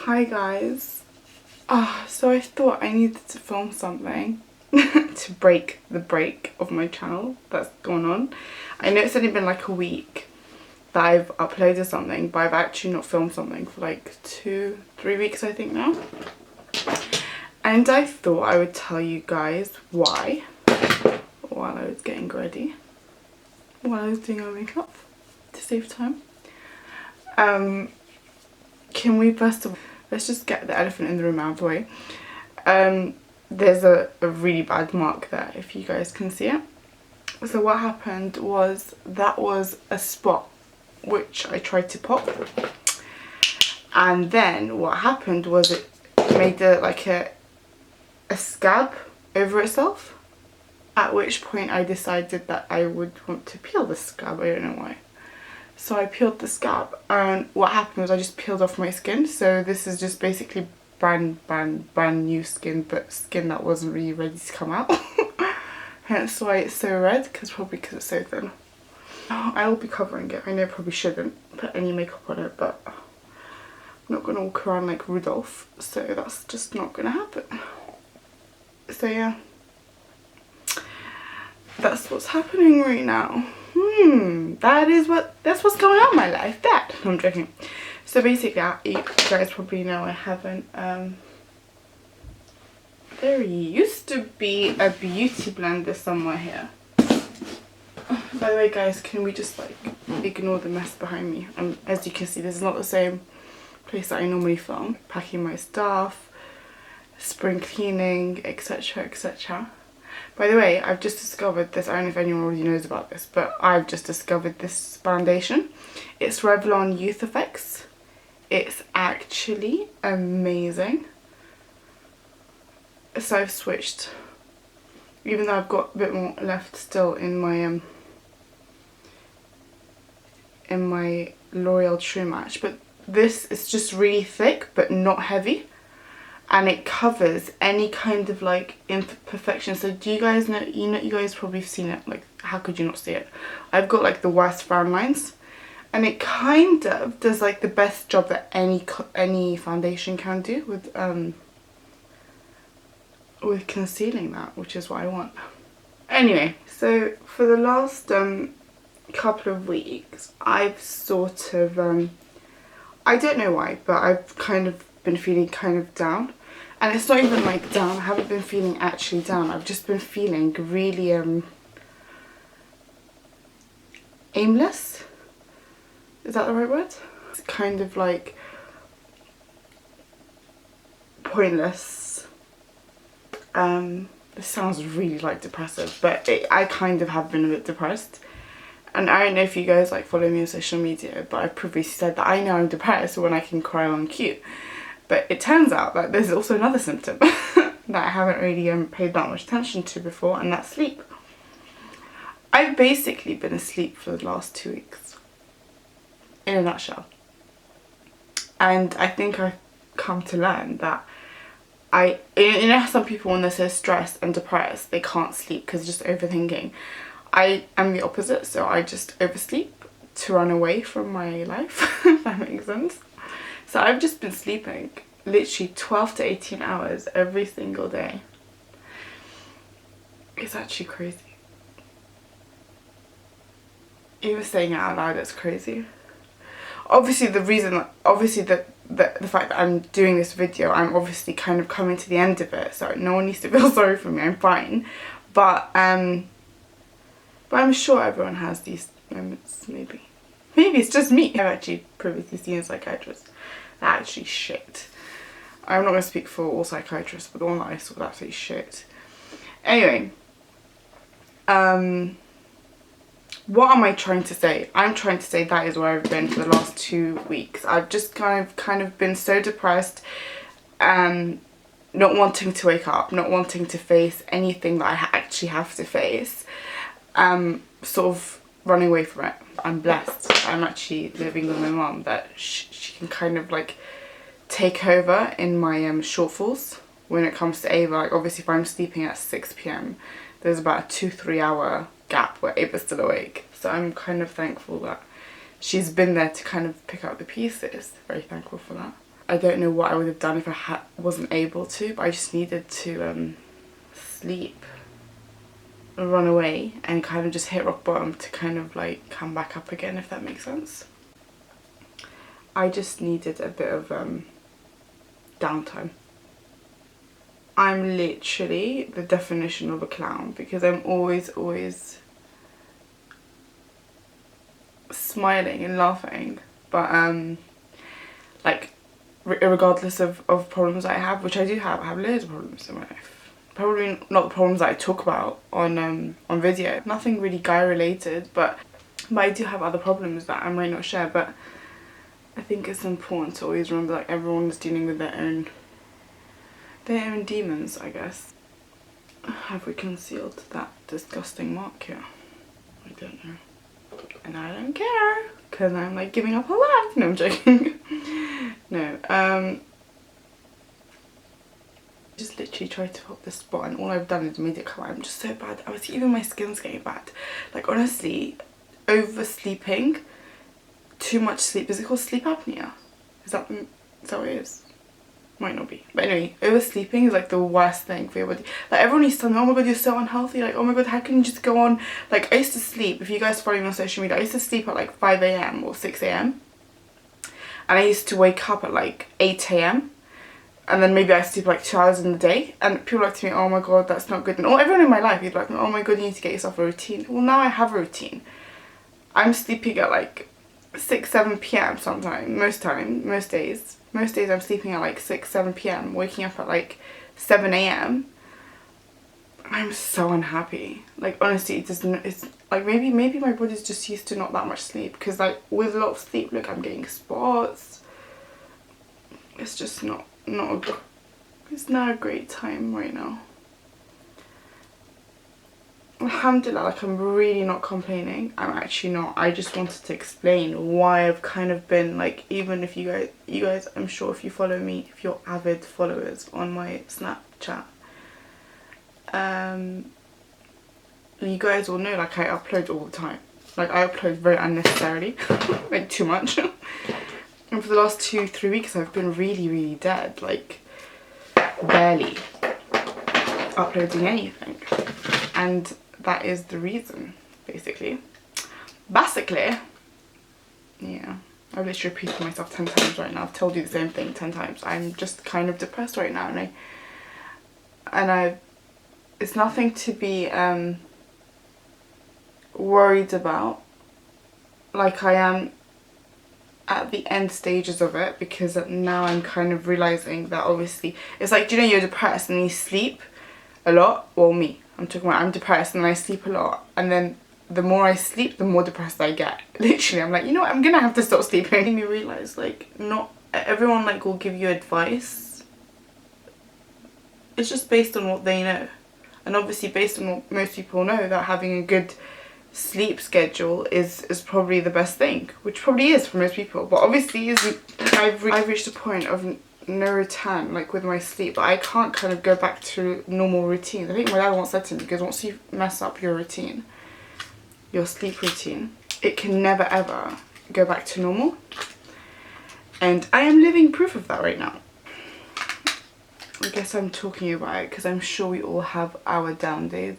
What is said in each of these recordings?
Hi guys. So I thought I needed to film something to break the break of my channel that's gone on. I know it's only been like a week that I've uploaded something, but I've actually not filmed something for like 2-3 weeks I think now. And I thought I would tell you guys why while I was getting ready, while I was doing my makeup to save time. Can we first of all, let's just get the elephant in the room out of the way. There's a really bad mark there, if you guys can see it. So what happened was, that was a spot which I tried to pop, and then what happened was it made like a scab over itself, at which point I decided that I would want to peel the scab. I don't know why. So I peeled the scab, and what happened was I just peeled off my skin. So this is just basically brand new skin, but skin that wasn't really ready to come out. Hence why it's so red, probably because it's so thin. I will be covering it. I know I probably shouldn't put any makeup on it, but I'm not going to walk around like Rudolph, so that's just not going to happen. So yeah, that's what's happening right now. That's what's going on in my life. No, I'm joking. So basically, you guys probably know I haven't, there used to be a beauty blender somewhere here. By the way guys, can we just like ignore the mess behind me? As you can see, this is not the same place that I normally film. Packing my stuff, spring cleaning, etc, etc. By the way, I've just discovered this. I don't know if anyone already knows about this, but I've just discovered this foundation. It's Revlon Youth Effects. It's actually amazing. So I've switched, even though I've got a bit more left still in my L'Oreal True Match, but this is just really thick but not heavy, and it covers any kind of like imperfection. So do you guys know, you guys probably have seen it, like how could you not see it? I've got like the worst frown lines, and it kind of does like the best job that any foundation can do with concealing that, which is what I want. Anyway, so for the last couple of weeks I've sort of I don't know why, but I've kind of been feeling kind of down. And it's not even like down, I haven't been feeling actually down, I've just been feeling really aimless. Is that the right word? It's kind of like pointless. This sounds really like depressive, but I kind of have been a bit depressed. And I don't know if you guys like follow me on social media, but I've previously said that I know I'm depressed when I can cry on cue. But it turns out that there's also another symptom that I haven't really paid that much attention to before, and that's sleep. I've basically been asleep for the last 2 weeks, in a nutshell. And I think I've come to learn that you know how some people when they're so stressed and depressed they can't sleep because just overthinking. I am the opposite, so I just oversleep to run away from my life, if that makes sense. So I've just been sleeping literally 12 to 18 hours every single day. It's actually crazy. Even saying it out loud, it's crazy. Obviously the fact that I'm doing this video, I'm obviously kind of coming to the end of it, so no one needs to feel sorry for me, I'm fine. But I'm sure everyone has these moments, maybe. Maybe it's just me. I've actually previously seen a psychiatrist. They're actually shit. I'm not going to speak for all psychiatrists, but the one that I saw was absolutely shit. Anyway, what am I trying to say? I'm trying to say that is where I've been for the last 2 weeks. I've just kind of been so depressed, not wanting to wake up, not wanting to face anything that I actually have to face, sort of running away from it. I'm blessed. I'm actually living with my mum, that she can kind of like take over in my shortfalls when it comes to Ava. Like obviously if I'm sleeping at 6 PM, there's about a 2-3 hour gap where Ava's still awake. So I'm kind of thankful that she's been there to kind of pick up the pieces. Very thankful for that. I don't know what I would have done if I wasn't able to, but I just needed to sleep, run away, and kind of just hit rock bottom to kind of like come back up again, if that makes sense. I just needed a bit of downtime. I'm literally the definition of a clown because I'm always smiling and laughing, but like regardless of problems I have, which I do have. I have loads of problems in my life. Probably not the problems that I talk about on video. Nothing really guy related, but I do have other problems that I might not share. But I think it's important to always remember like everyone is dealing with their own demons, I guess. Have we concealed that disgusting mark here? I don't know. And I don't care, because I'm like giving up on life. No, I'm joking. No, just literally tried to help this spot and all I've done is made it come out. I'm just so bad. Even my skin's getting bad. Like honestly, oversleeping, too much sleep. Is it called sleep apnea? Is that what it is? Might not be, but anyway, oversleeping is like the worst thing for your body. Like everyone used to tell me, oh my god, you're so unhealthy, like oh my god, how can you just go on, like I used to sleep, if you guys follow me on social media, I used to sleep at like 5 AM or 6 AM and I used to wake up at like 8 AM and then maybe I sleep like 2 hours in the day, and people like to me, oh my god, that's not good. And everyone in my life, you'd like, oh my god, you need to get yourself a routine. Well, now I have a routine. I'm sleeping at like 6, 7 PM sometimes, most days I'm sleeping at like 6, 7 PM, waking up at like 7 AM. I'm so unhappy. Like honestly, it's like maybe my body's just used to not that much sleep, because like with a lot of sleep, look, I'm getting spots. It's just it's not a great time right now. Alhamdulillah, like I'm really not complaining. I'm actually not. I just wanted to explain why I've kind of been like, even if you guys, I'm sure if you follow me, if you're avid followers on my Snapchat, you guys will know like I upload all the time. Like I upload very unnecessarily, like too much. And for the last 2-3 weeks I've been really dead, like barely uploading anything. And that is the reason, basically. Yeah, I've literally repeated myself 10 times right now. I've told you the same thing 10 times. I'm just kind of depressed right now, and it's nothing to be worried about. Like I am at the end stages of it, because now I'm kind of realizing that obviously it's like, do you know, you're depressed and you sleep a lot. Well, I'm depressed and I sleep a lot, and then the more I sleep, the more depressed I get. Literally, I'm like, you know what, I'm gonna have to stop sleeping. It made me realise like not everyone like will give you advice. It's just based on what they know, and obviously based on what most people know, that having a good sleep schedule is probably the best thing, which probably is for most people, but obviously I've reached a point of no return, like with my sleep, but I can't kind of go back to normal routines. I think my dad once said to me, because once you mess up your routine, your sleep routine, it can never ever go back to normal, and I am living proof of that right now. I guess I'm talking about it because I'm sure we all have our down days.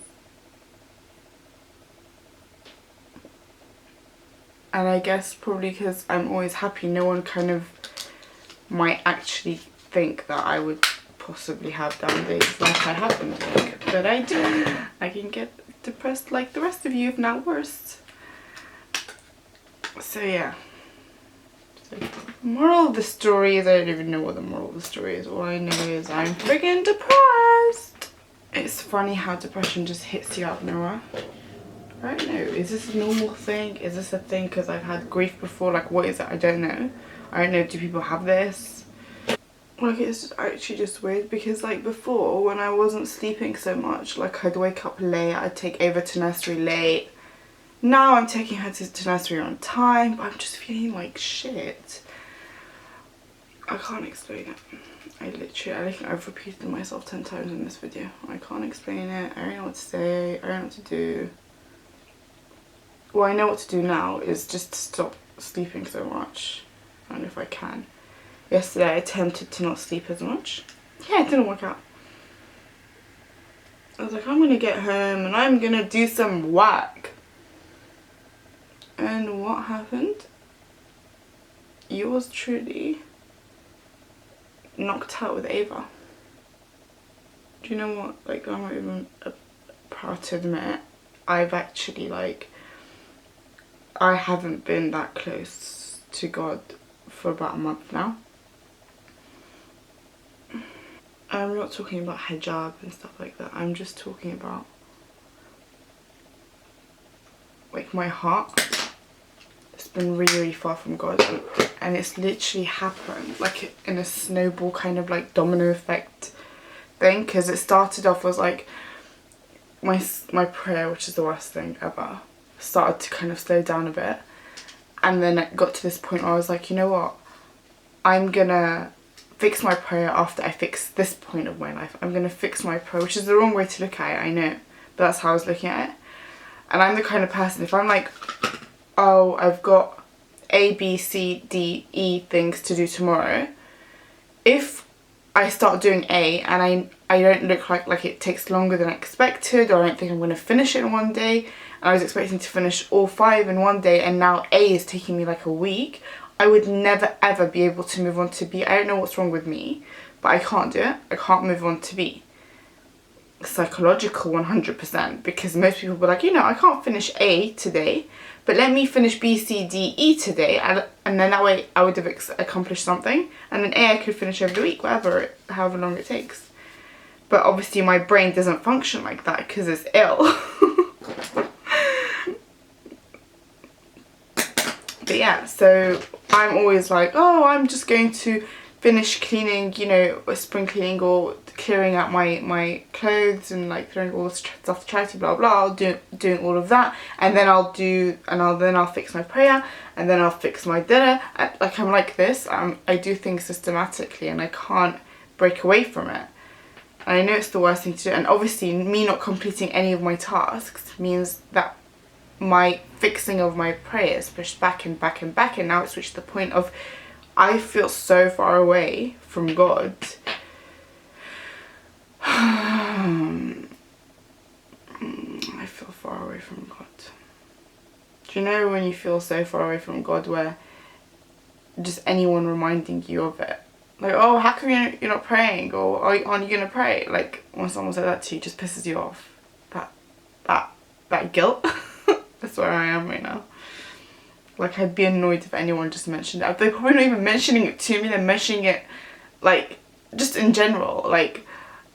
And I guess probably because I'm always happy, no one kind of might actually think that I would possibly have down days like I happen to think. But I do. I can get depressed like the rest of you, if not worse. So yeah. So, moral of the story is, I don't even know what the moral of the story is. All I know is I'm friggin' depressed. It's funny how depression just hits you out of nowhere. I don't know, is this a normal thing? Is this a thing because I've had grief before? Like, what is it? I don't know. I don't know, do people have this? Like, it's actually just weird, because like before, when I wasn't sleeping so much, like I'd wake up late, I'd take Ava to nursery late. Now I'm taking her to nursery on time, but I'm just feeling like shit. I can't explain it. I think I've repeated myself 10 times in this video. I can't explain it. I don't know what to say. I don't know what to do. Well, I know what to do now is just to stop sleeping so much, and if I can. yesterday I attempted to not sleep as much. Yeah, it didn't work out. I was like, I'm gonna get home and I'm gonna do some work. And what happened? Yours truly knocked out with Ava. Do you know what? Like, I'm not even proud to admit, I've actually, like, I haven't been that close to God for about a month now. I'm not talking about hijab and stuff like that. I'm just talking about, like, my heart. It's been really, really far from God. And it's literally happened, like, in a snowball kind of, like, domino effect thing. Because it started off as, like, my prayer, which is the worst thing ever, started to kind of slow down a bit. And then it got to this point where I was like, you know what? I'm gonna fix my prayer after I fix this point of my life. I'm gonna fix my prayer, which is the wrong way to look at it, I know. But that's how I was looking at it. And I'm the kind of person, if I'm like, oh, I've got A, B, C, D, E things to do tomorrow. If I start doing A and I don't look like it takes longer than I expected, or I don't think I'm going to finish it in one day, and I was expecting to finish all 5 in one day, and now A is taking me like a week, I would never ever be able to move on to B. I don't know what's wrong with me, but I can't do it. I can't move on to B. Psychological 100%, because most people were like, you know, I can't finish A today, but let me finish B, C, D, E today, and then that way I would have accomplished something, and then A I could finish over the week, however long it takes. But obviously my brain doesn't function like that because it's ill. But yeah, so I'm always like, oh, I'm just going to finish cleaning, you know, spring cleaning or clearing out my clothes and like throwing all the stuff to charity, blah blah, doing all of that, and then I'll fix my prayer, and then I'll fix my dinner. Like, I'm like this. I do things systematically, and I can't break away from it. And I know it's the worst thing to do, and obviously me not completing any of my tasks means that my fixing of my prayers pushed back and back and back, and now it's reached the point of I feel so far away from God. I feel far away from God. Do you know when you feel so far away from God where just anyone reminding you of it, like, oh, how come you're not praying, or aren't you gonna pray? Like, when someone says that to you, it just pisses you off. That guilt. That's where I am right now. Like, I'd be annoyed if anyone just mentioned it. They're probably not even mentioning it to me, they're mentioning it, like, just in general. Like,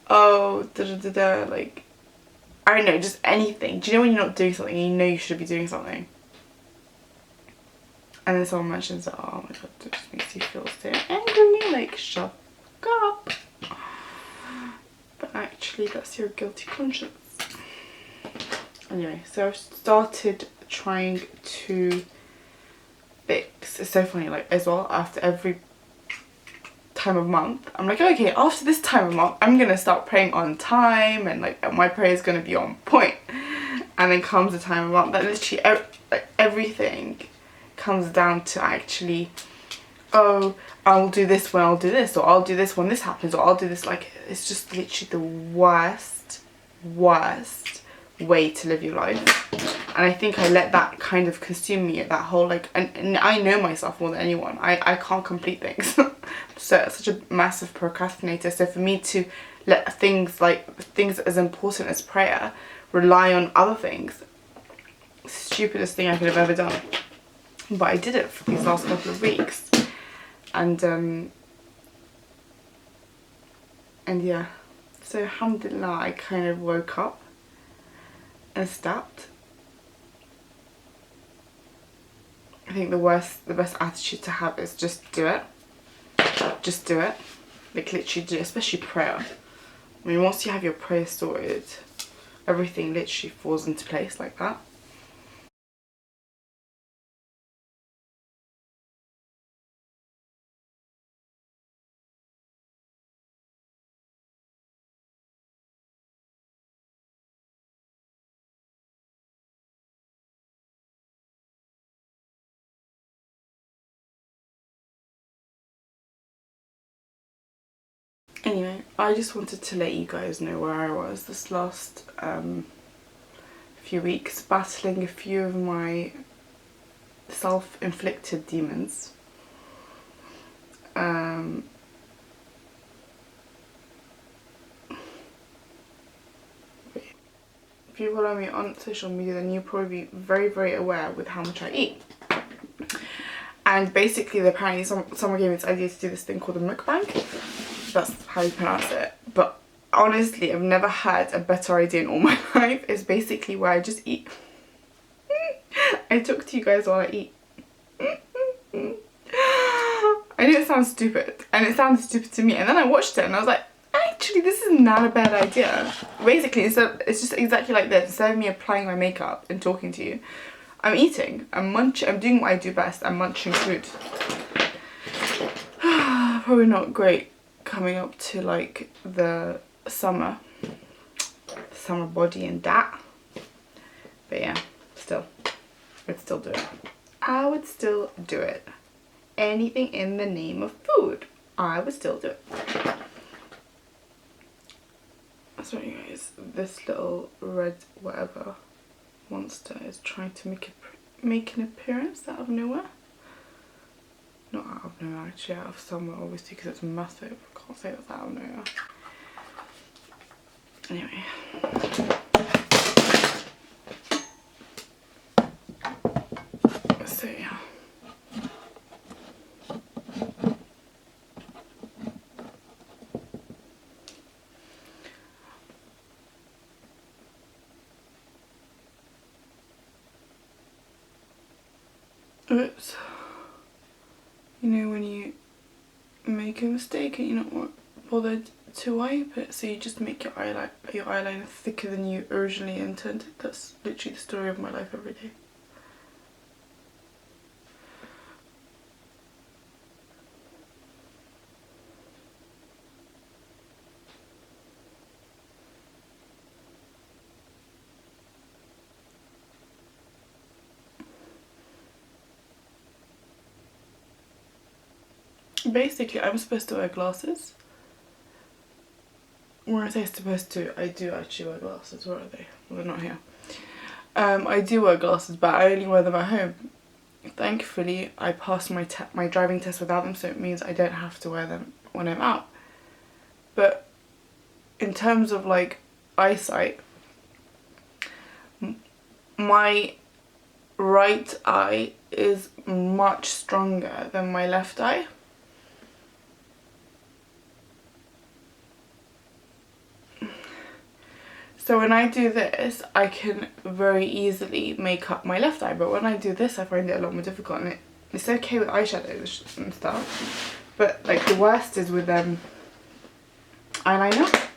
oh, like, I don't know, just anything. Do you know when you're not doing something and you know you should be doing something? And then someone mentions it, oh my god, it just makes you feel so angry, like, shut up. But actually, that's your guilty conscience. Anyway, so I've started trying to fix. It's so funny, like, as well, after every time of month, I'm like, okay, after this time of month, I'm gonna start praying on time, and like my prayer is gonna be on point. And then comes the time of month that literally everything comes down to actually, oh, I'll do this when I'll do this, or I'll do this when this happens, or I'll do this. Like, it's just literally the worst way to live your life. And I think I let that kind of consume me, that whole, like, and I know myself more than anyone. I can't complete things. So such a massive procrastinator. So for me to let things as important as prayer rely on other things, stupidest thing I could have ever done. But I did it for these last couple of weeks. And yeah. So alhamdulillah, I kind of woke up and stopped. I think the best attitude to have is just do it. Just do it. Like, literally do it, especially prayer. I mean, once you have your prayer sorted, everything literally falls into place like that. Anyway, I just wanted to let you guys know where I was this last few weeks, battling a few of my self-inflicted demons. If you follow me on social media, then you'll probably be very aware with how much I eat. And basically, apparently someone gave me this idea to do this thing called a mukbang. That's how you pronounce it. But honestly, I've never had a better idea in all my life. It's basically where I just eat. I talk to you guys while I eat. I know it sounds stupid, and it sounds stupid to me, and then I watched it and I was like, actually this is not a bad idea. Basically, it's just exactly like this. Instead of me applying my makeup and talking to you, I'm eating, I'm doing what I do best, I'm munching food. Probably not great coming up to like the summer body and that, but yeah, still, I'd still do it. I would still do it. Anything in the name of food, I would still do it. Sorry guys, this little red whatever monster is trying to make an appearance out of nowhere. Not out of nowhere, actually out of somewhere, obviously, because it's massive. I can't say that's out of nowhere. Anyway. So yeah. Oops. You know when you make a mistake and you're not bothered to wipe it, so you just make your eyeliner thicker than you originally intended. That's literally the story of my life every day. Basically, I'm supposed to wear glasses. When I say supposed to, I do actually wear glasses. Where are they? Well, they're not here. I do wear glasses, but I only wear them at home. Thankfully, I passed my driving test without them, so it means I don't have to wear them when I'm out. But in terms of like eyesight, my right eye is much stronger than my left eye. So when I do this, I can very easily make up my left eye, but when I do this, I find it a lot more difficult. And it's okay with eyeshadows and stuff, but like the worst is with eyeliner.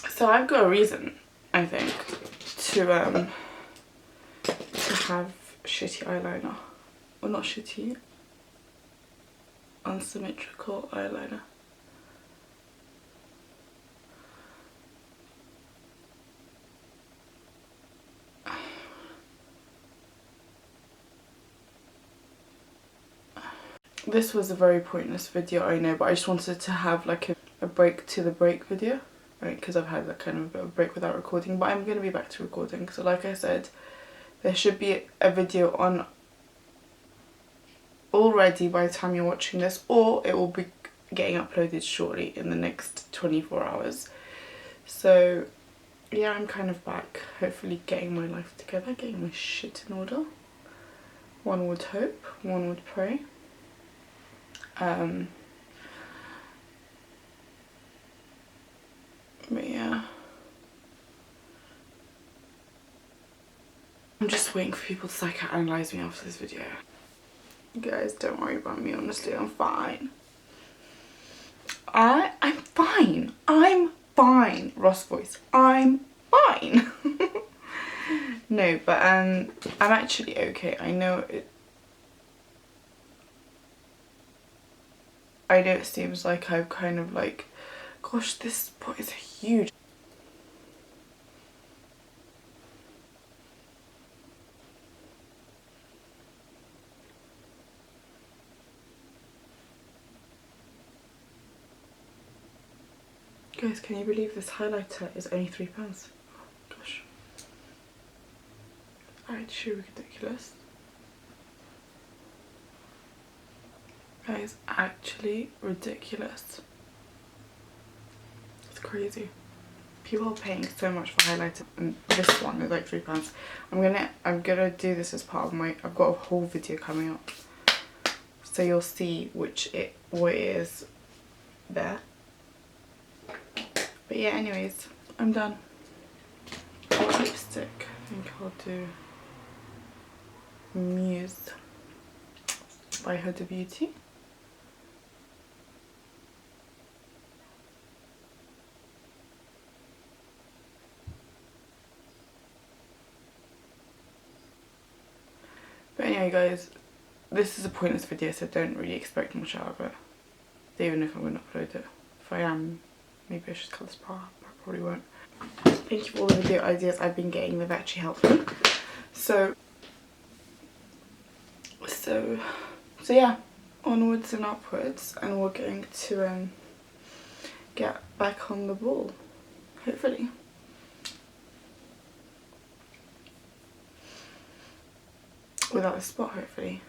So I've got a reason, I think, to have shitty eyeliner. Well, not shitty, unsymmetrical eyeliner. This was a very pointless video, I know, but I just wanted to have like a break to the break video, right? Because I've had like kind of a bit of a break without recording, but I'm going to be back to recording. So like I said, there should be a video on already by the time you're watching this, or it will be getting uploaded shortly in the next 24 hours. So yeah, I'm kind of back, hopefully getting my life together, getting my shit in order. One would hope, one would pray. But yeah, I'm just waiting for people to psychoanalyze me after this video. Guys, don't worry about me, honestly, I'm fine. I'm fine. I'm fine. Ross voice. I'm fine. No, but I'm actually okay. I know it seems like I've kind of like, gosh, this spot is huge. Guys, can you believe this highlighter is only £3? Oh gosh. Actually ridiculous. That is actually ridiculous. It's crazy. People are paying so much for highlighter, and this one is like £3. I'm gonna do this as part of my, I've got a whole video coming up, so you'll see what it is there. But yeah, anyways, I'm done. Lipstick, I think I'll do Muse by Huda Beauty. But anyway guys, this is a pointless video, so don't really expect much out of it, even if I'm going to upload it. If I am, maybe I should cut this part, but I probably won't. Thank you for all the video ideas I've been getting, they've actually helped me. So yeah, onwards and upwards, and we're going to get back on the ball, hopefully. Without a spot, hopefully.